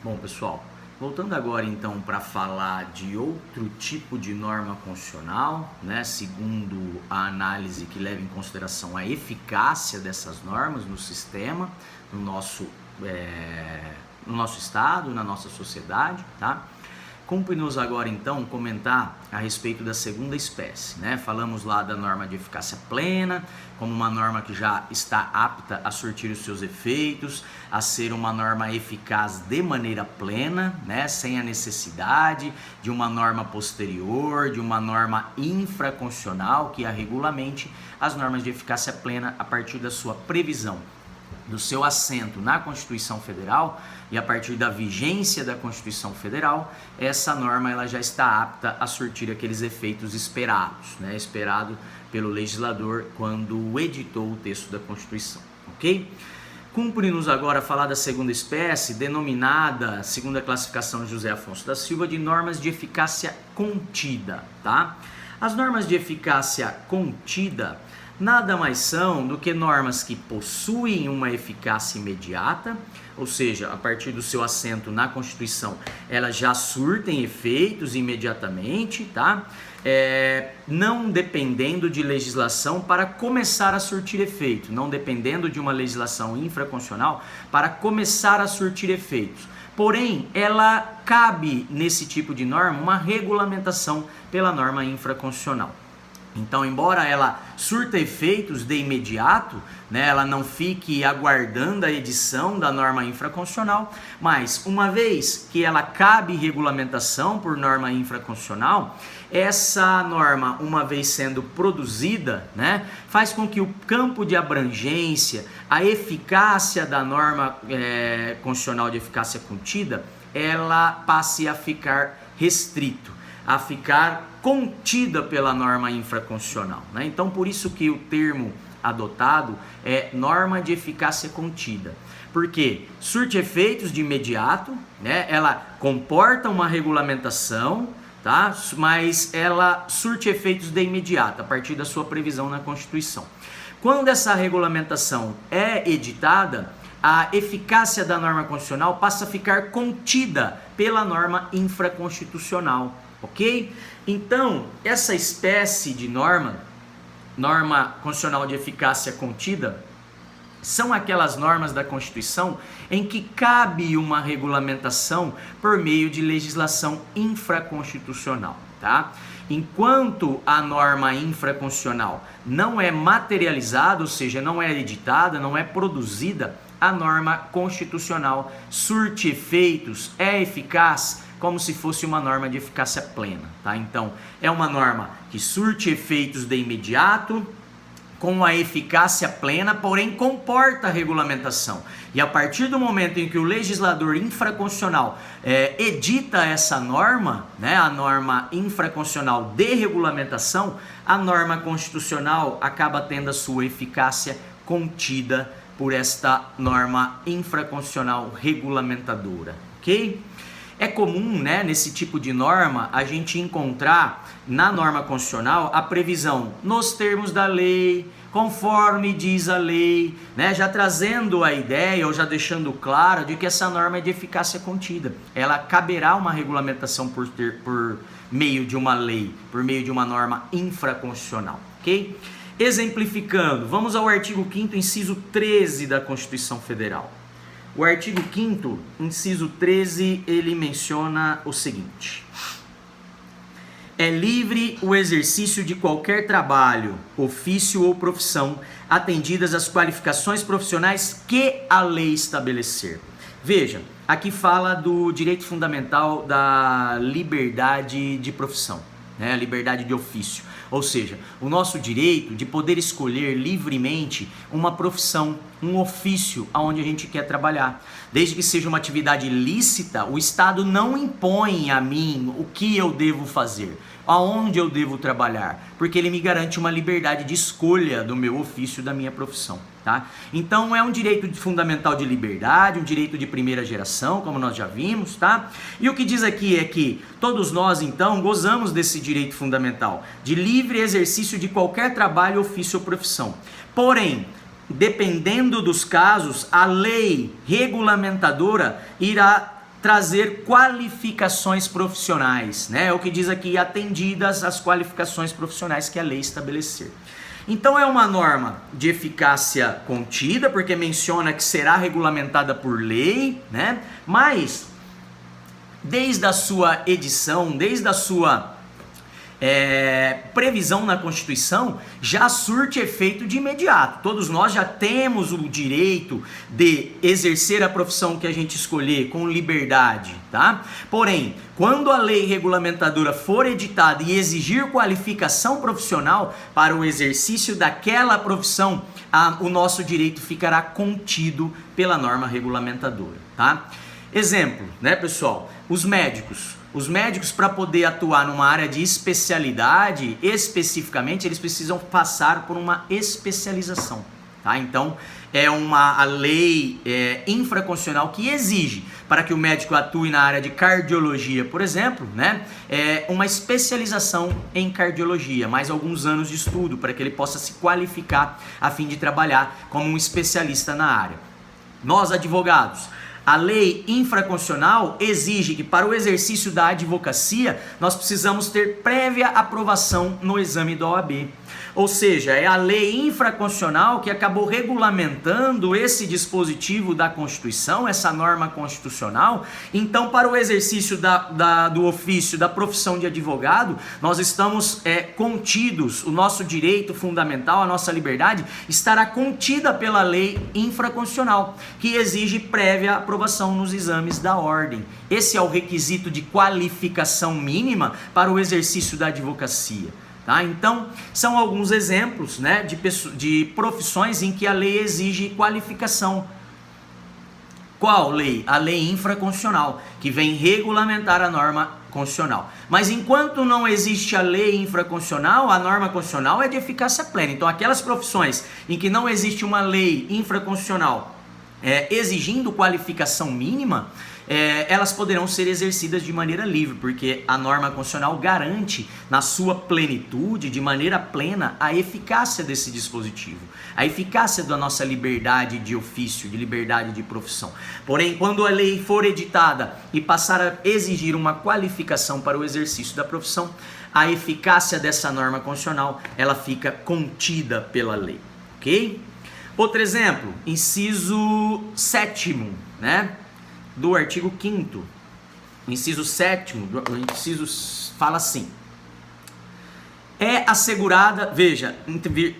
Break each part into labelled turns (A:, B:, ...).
A: Bom, pessoal, voltando agora então para falar de outro tipo de norma constitucional, né, segundo a análise que leva em consideração a eficácia dessas normas no sistema, no nosso estado, na nossa sociedade, tá? Cumpre-nos agora então comentar a respeito da segunda espécie, né? Falamos lá da norma de eficácia plena, como uma norma que já está apta a surtir os seus efeitos, a ser uma norma eficaz de maneira plena, né? Sem a necessidade de uma norma posterior, de uma norma infraconstitucional que a regulamente as normas de eficácia plena a partir da sua previsão, do seu assento na Constituição Federal e a partir da vigência da Constituição Federal, essa norma ela já está apta a surtir aqueles efeitos esperados, né? Esperado pelo legislador quando editou o texto da Constituição, ok? Cumpre-nos agora falar da segunda espécie, denominada, segundo a classificação de José Afonso da Silva, de normas de eficácia contida, tá? As normas de eficácia contida nada mais são do que normas que possuem uma eficácia imediata, ou seja, a partir do seu assento na Constituição, elas já surtem efeitos imediatamente, tá? Não dependendo de legislação para começar a surtir efeito, não dependendo de uma legislação infraconstitucional para começar a surtir efeitos. Porém, ela cabe nesse tipo de norma uma regulamentação pela norma infraconstitucional. Então, embora ela surta efeitos de imediato, né, ela não fique aguardando a edição da norma infraconstitucional, mas uma vez que ela cabe regulamentação por norma infraconstitucional, essa norma, uma vez sendo produzida, né, faz com que o campo de abrangência, a eficácia da norma constitucional de eficácia contida, ela passe a ficar restrito, a ficar contida pela norma infraconstitucional, né? Então, por isso que o termo adotado é norma de eficácia contida, porque surte efeitos de imediato, né? Ela comporta uma regulamentação, tá? Mas ela surte efeitos de imediato, a partir da sua previsão na Constituição. Quando essa regulamentação é editada, a eficácia da norma constitucional passa a ficar contida pela norma infraconstitucional, ok? Então, essa espécie de norma constitucional de eficácia contida, são aquelas normas da Constituição em que cabe uma regulamentação por meio de legislação infraconstitucional, tá? Enquanto a norma infraconstitucional não é materializada, ou seja, não é editada, não é produzida, a norma constitucional surte efeitos, é eficaz, como se fosse uma norma de eficácia plena, tá? Então, é uma norma que surte efeitos de imediato, com a eficácia plena, porém comporta a regulamentação. E a partir do momento em que o legislador infraconstitucional edita essa norma, né, a norma infraconstitucional de regulamentação, a norma constitucional acaba tendo a sua eficácia contida por esta norma infraconstitucional regulamentadora, ok? É comum, né, nesse tipo de norma, a gente encontrar na norma constitucional a previsão nos termos da lei, conforme diz a lei, né, já trazendo a ideia ou já deixando claro de que essa norma é de eficácia contida. Ela caberá uma regulamentação por meio de uma lei, por meio de uma norma infraconstitucional, ok? Exemplificando, vamos ao artigo 5º, inciso 13 da Constituição Federal. O artigo 5º, inciso 13, ele menciona o seguinte: é livre o exercício de qualquer trabalho, ofício ou profissão, atendidas as qualificações profissionais que a lei estabelecer. Veja, aqui fala do direito fundamental da liberdade de profissão, né? A liberdade de ofício. Ou seja, o nosso direito de poder escolher livremente uma profissão, um ofício aonde a gente quer trabalhar. Desde que seja uma atividade lícita, o Estado não impõe a mim o que eu devo fazer, aonde eu devo trabalhar, porque ele me garante uma liberdade de escolha do meu ofício, da minha profissão, tá? Então é um direito fundamental de liberdade, um direito de primeira geração, como nós já vimos, tá? E o que diz aqui é que todos nós, então, gozamos desse direito fundamental de livre exercício de qualquer trabalho, ofício ou profissão. Porém, dependendo dos casos, a lei regulamentadora irá trazer qualificações profissionais, né? É o que diz aqui, atendidas as qualificações profissionais que a lei estabelecer. Então é uma norma de eficácia contida, porque menciona que será regulamentada por lei, né? Mas desde a sua edição, desde a sua previsão na Constituição, já surte efeito de imediato. Todos nós já temos o direito de exercer a profissão que a gente escolher com liberdade, tá? Porém, quando a lei regulamentadora for editada e exigir qualificação profissional para o exercício daquela profissão, o nosso direito ficará contido pela norma regulamentadora, tá? Exemplo, né, pessoal? Os médicos, para poder atuar numa área de especialidade, especificamente, eles precisam passar por uma especialização, tá? Então, a lei infraconstitucional que exige, para que o médico atue na área de cardiologia, por exemplo, né, uma especialização em cardiologia, mais alguns anos de estudo, para que ele possa se qualificar a fim de trabalhar como um especialista na área. Nós, advogados, a lei infraconstitucional exige que para o exercício da advocacia nós precisamos ter prévia aprovação no exame da OAB. Ou seja, é a lei infraconstitucional que acabou regulamentando esse dispositivo da Constituição, essa norma constitucional. Então, para o exercício do ofício, da profissão de advogado, nós estamos contidos, o nosso direito fundamental, a nossa liberdade, estará contida pela lei infraconstitucional, que exige prévia aprovação nos exames da ordem. Esse é o requisito de qualificação mínima para o exercício da advocacia. Tá? Então, são alguns exemplos, né, de profissões em que a lei exige qualificação. Qual lei? A lei infraconstitucional, que vem regulamentar a norma constitucional. Mas enquanto não existe a lei infraconstitucional, a norma constitucional é de eficácia plena. Então, aquelas profissões em que não existe uma lei infraconstitucional exigindo qualificação mínima, elas poderão ser exercidas de maneira livre, porque a norma constitucional garante na sua plenitude, de maneira plena, a eficácia desse dispositivo, a eficácia da nossa liberdade de ofício, de liberdade de profissão. Porém, quando a lei for editada e passar a exigir uma qualificação para o exercício da profissão, a eficácia dessa norma constitucional, ela fica contida pela lei, ok? Outro exemplo, inciso 7º, né? Do artigo 5º, inciso 7º, o inciso fala assim: é assegurada, veja,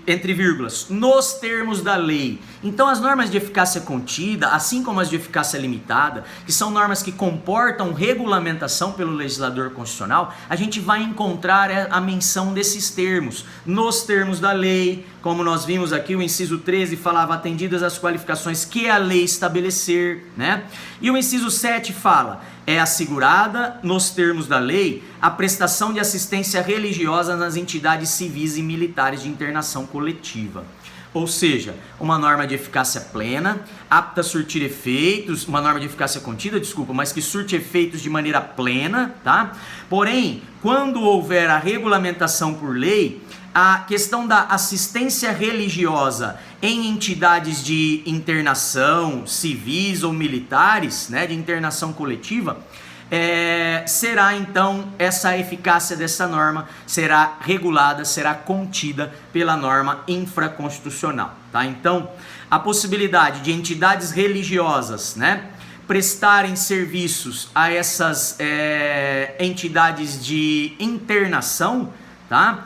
A: entre vírgulas, nos termos da lei. Então as normas de eficácia contida, assim como as de eficácia limitada, que são normas que comportam regulamentação pelo legislador constitucional, a gente vai encontrar a menção desses termos, nos termos da lei, como nós vimos aqui, o inciso 13 falava atendidas as qualificações que a lei estabelecer, né? E o inciso 7 fala: é assegurada, nos termos da lei, a prestação de assistência religiosa nas entidades civis e militares de internação coletiva. Ou seja, uma norma de eficácia plena, apta a surtir efeitos, uma norma de eficácia contida, mas que surte efeitos de maneira plena, tá? Porém, quando houver a regulamentação por lei, a questão da assistência religiosa em entidades de internação civis ou militares, né, de internação coletiva, será então, essa eficácia dessa norma será regulada, será contida pela norma infraconstitucional, tá? Então, a possibilidade de entidades religiosas, né, prestarem serviços a essas entidades de internação, tá?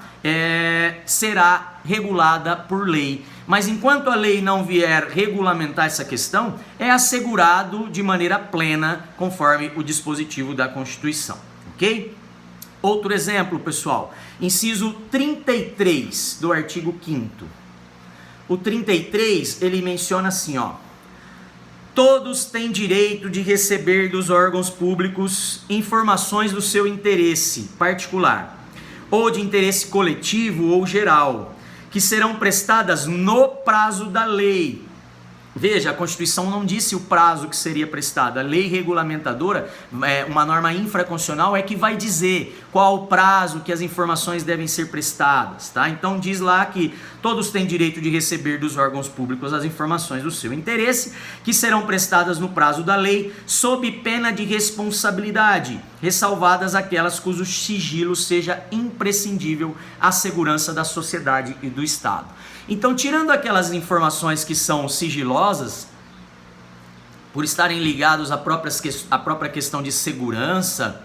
A: Será regulada por lei. Mas enquanto a lei não vier regulamentar essa questão, é assegurado de maneira plena, conforme o dispositivo da Constituição, ok? Outro exemplo, pessoal, inciso 33 do artigo 5º. O 33, ele menciona assim, ó: todos têm direito de receber dos órgãos públicos informações do seu interesse particular, ou de interesse coletivo ou geral, que serão prestadas no prazo da lei, Veja, a Constituição não disse o prazo que seria prestado. A lei regulamentadora, uma norma infraconstitucional, é que vai dizer qual o prazo que as informações devem ser prestadas, tá? Então diz lá que todos têm direito de receber dos órgãos públicos as informações do seu interesse, que serão prestadas no prazo da lei, sob pena de responsabilidade, ressalvadas aquelas cujo sigilo seja imprescindível à segurança da sociedade e do Estado. Então, tirando aquelas informações que são sigilosas, por estarem ligados à própria questão de segurança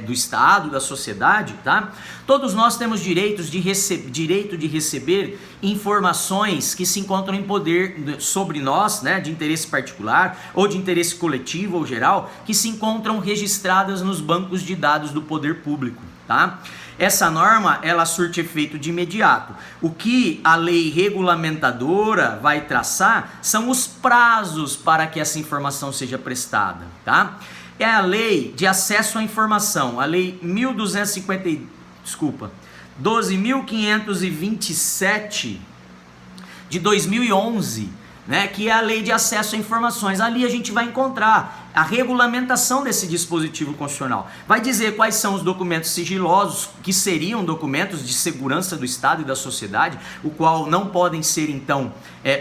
A: do Estado, da sociedade, tá? Todos nós temos direito de receber informações que se encontram em poder sobre nós, né, de interesse particular ou de interesse coletivo ou geral, que se encontram registradas nos bancos de dados do poder público, tá? Essa norma, ela surte efeito de imediato. O que a lei regulamentadora vai traçar são os prazos para que essa informação seja prestada, tá? É a lei de acesso à informação, a lei 12.527 de 2011, né, que é a lei de acesso a informações. Ali a gente vai encontrar a regulamentação desse dispositivo constitucional. Vai dizer quais são os documentos sigilosos, que seriam documentos de segurança do Estado e da sociedade, o qual não podem ser, então,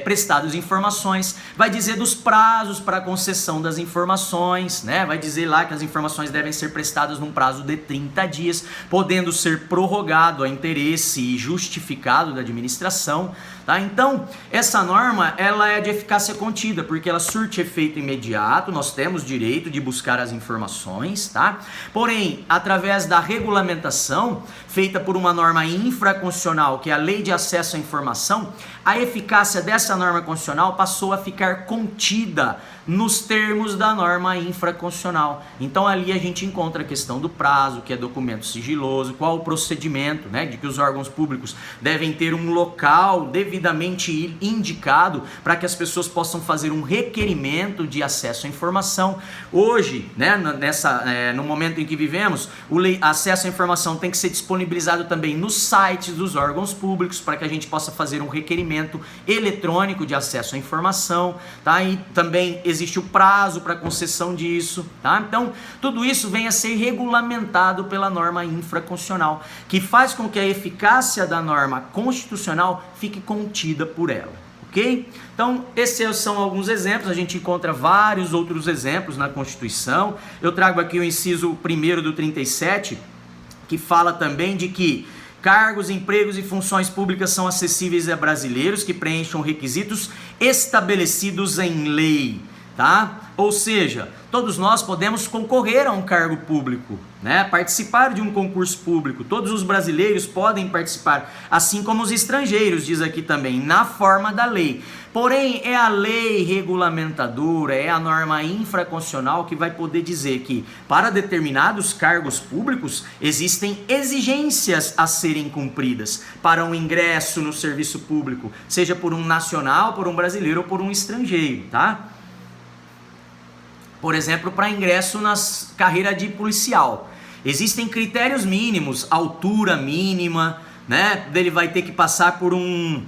A: prestados informações. Vai dizer dos prazos para a concessão das informações, né? Vai dizer lá que as informações devem ser prestadas num prazo de 30 dias, podendo ser prorrogado a interesse e justificado da administração, tá? Então, essa norma, ela é de eficácia contida, porque ela surte efeito imediato, nós temos direito de buscar as informações, tá? Porém, através da regulamentação feita por uma norma infraconstitucional, que é a Lei de Acesso à Informação, a eficácia dessa norma constitucional passou a ficar contida nos termos da norma infraconstitucional. Então ali a gente encontra a questão do prazo, que é documento sigiloso, qual o procedimento, né, de que os órgãos públicos devem ter um local devidamente indicado para que as pessoas possam fazer um requerimento de acesso à informação. Hoje, né, no momento em que vivemos, o acesso à informação tem que ser disponibilizado também nos sites dos órgãos públicos para que a gente possa fazer um requerimento eletrônico de acesso à informação, tá? E também existe o prazo para concessão disso, tá? Então, tudo isso vem a ser regulamentado pela norma infraconstitucional, que faz com que a eficácia da norma constitucional fique contida por ela, ok? Então, esses são alguns exemplos, a gente encontra vários outros exemplos na Constituição. Eu trago aqui o inciso 1º do 37, que fala também de que cargos, empregos e funções públicas são acessíveis a brasileiros que preencham requisitos estabelecidos em lei, tá? Ou seja, todos nós podemos concorrer a um cargo público, né? Participar de um concurso público. Todos os brasileiros podem participar, assim como os estrangeiros, diz aqui também, na forma da lei. Porém, é a lei regulamentadora, é a norma infraconstitucional que vai poder dizer que, para determinados cargos públicos, existem exigências a serem cumpridas para um ingresso no serviço público, seja por um nacional, por um brasileiro ou por um estrangeiro, tá? Por exemplo, para ingresso na carreira de policial. Existem critérios mínimos, altura mínima, né? Ele vai ter que passar por um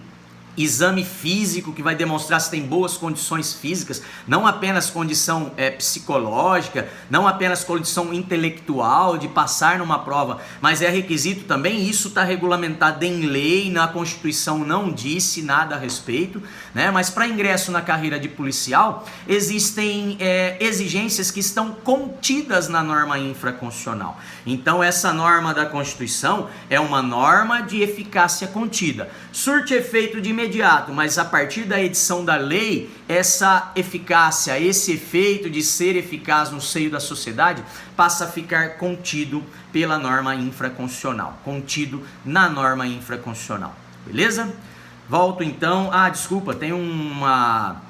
A: exame físico que vai demonstrar se tem boas condições físicas, não apenas condição psicológica, não apenas condição intelectual de passar numa prova, mas é requisito também, isso está regulamentado em lei, na Constituição não disse nada a respeito, né? Mas para ingresso na carreira de policial, existem exigências que estão contidas na norma infraconstitucional. Então essa norma da Constituição é uma norma de eficácia contida, surte efeito de imediato, mas a partir da edição da lei, essa eficácia, esse efeito de ser eficaz no seio da sociedade passa a ficar contido pela norma infraconstitucional, contido na norma infraconstitucional, beleza? Volto então, desculpa, tem uma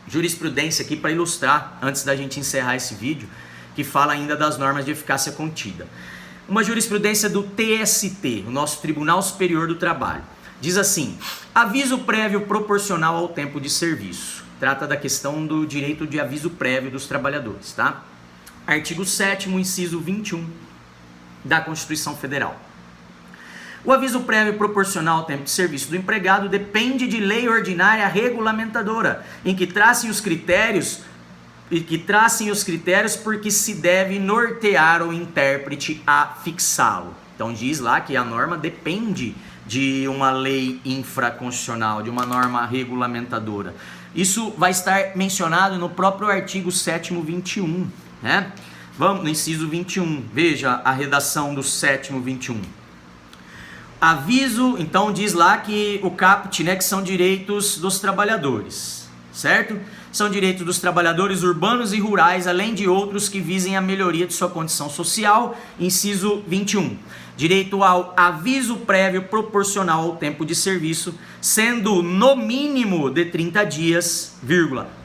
A: jurisprudência aqui para ilustrar, antes da gente encerrar esse vídeo, que fala ainda das normas de eficácia contida. Uma jurisprudência do TST, o nosso Tribunal Superior do Trabalho. Diz assim: aviso prévio proporcional ao tempo de serviço. Trata da questão do direito de aviso prévio dos trabalhadores, tá? Artigo 7º, inciso 21 da Constituição Federal. O aviso prévio proporcional ao tempo de serviço do empregado depende de lei ordinária regulamentadora, em que tracem os critérios porque se deve nortear o intérprete a fixá-lo. Então diz lá que a norma depende de uma lei infraconstitucional, de uma norma regulamentadora. Isso vai estar mencionado no próprio artigo 7º 21, né? Vamos no inciso 21, veja a redação do 7º 21. Aviso, então diz lá que o caput, né, que são direitos dos trabalhadores, certo? São direitos dos trabalhadores urbanos e rurais, além de outros que visem a melhoria de sua condição social. Inciso 21. Direito ao aviso prévio proporcional ao tempo de serviço, sendo no mínimo de 30 dias,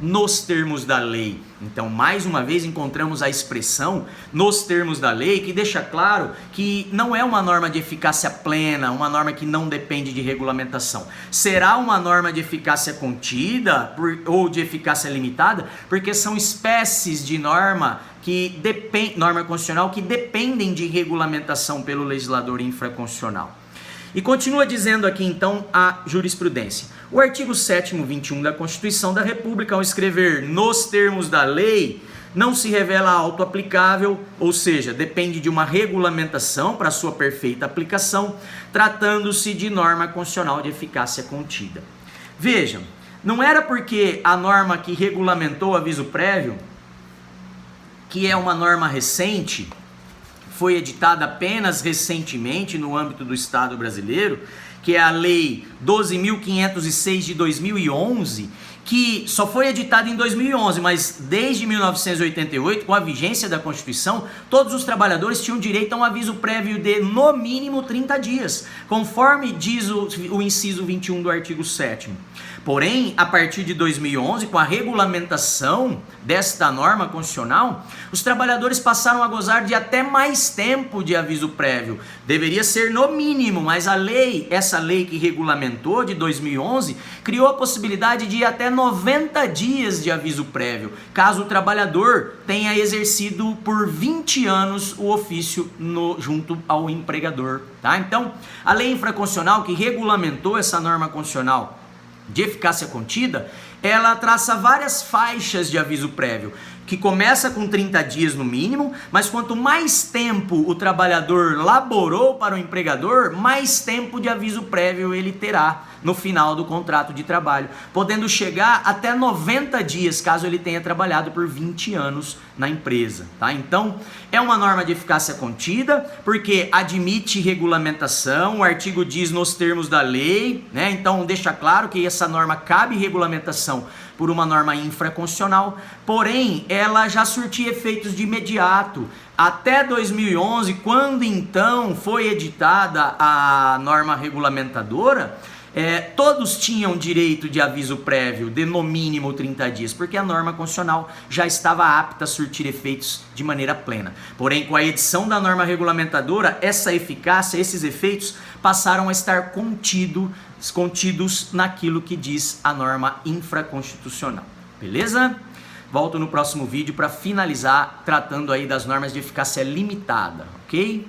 A: nos termos da lei. Então, mais uma vez, encontramos a expressão nos termos da lei, que deixa claro que não é uma norma de eficácia plena, uma norma que não depende de regulamentação. Será uma norma de eficácia contida ou de eficácia limitada, porque são espécies de norma constitucional que dependem de regulamentação pelo legislador infraconstitucional. E continua dizendo aqui então a jurisprudência. O artigo 7º 21 da Constituição da República, ao escrever nos termos da lei, não se revela auto-aplicável, ou seja, depende de uma regulamentação para sua perfeita aplicação, tratando-se de norma constitucional de eficácia contida. Vejam, não era porque a norma que regulamentou o aviso prévio, que é uma norma recente, foi editada apenas recentemente no âmbito do Estado brasileiro, que é a Lei 12.506 de 2011, que só foi editada em 2011, mas desde 1988, com a vigência da Constituição, todos os trabalhadores tinham direito a um aviso prévio de, no mínimo, 30 dias, conforme diz o inciso 21 do artigo 7º. Porém, a partir de 2011, com a regulamentação desta norma constitucional, os trabalhadores passaram a gozar de até mais tempo de aviso prévio. Deveria ser no mínimo, mas essa lei que regulamentou de 2011, criou a possibilidade de até 90 dias de aviso prévio, caso o trabalhador tenha exercido por 20 anos o ofício junto ao empregador. Tá? Então, a lei infraconstitucional que regulamentou essa norma constitucional de eficácia contida, ela traça várias faixas de aviso prévio, que começa com 30 dias no mínimo, mas quanto mais tempo o trabalhador laborou para o empregador, mais tempo de aviso prévio ele terá no final do contrato de trabalho, podendo chegar até 90 dias, caso ele tenha trabalhado por 20 anos na empresa, tá? Então, é uma norma de eficácia contida, porque admite regulamentação, o artigo diz nos termos da lei, né? Então, deixa claro que essa norma cabe regulamentação por uma norma infraconstitucional, porém, ela já surtia efeitos de imediato. Até 2011, quando então foi editada a norma regulamentadora, todos tinham direito de aviso prévio de no mínimo 30 dias, porque a norma constitucional já estava apta a surtir efeitos de maneira plena. Porém, com a edição da norma regulamentadora, essa eficácia, esses efeitos passaram a estar contidos naquilo que diz a norma infraconstitucional. Beleza? Volto no próximo vídeo para finalizar tratando aí das normas de eficácia limitada, ok?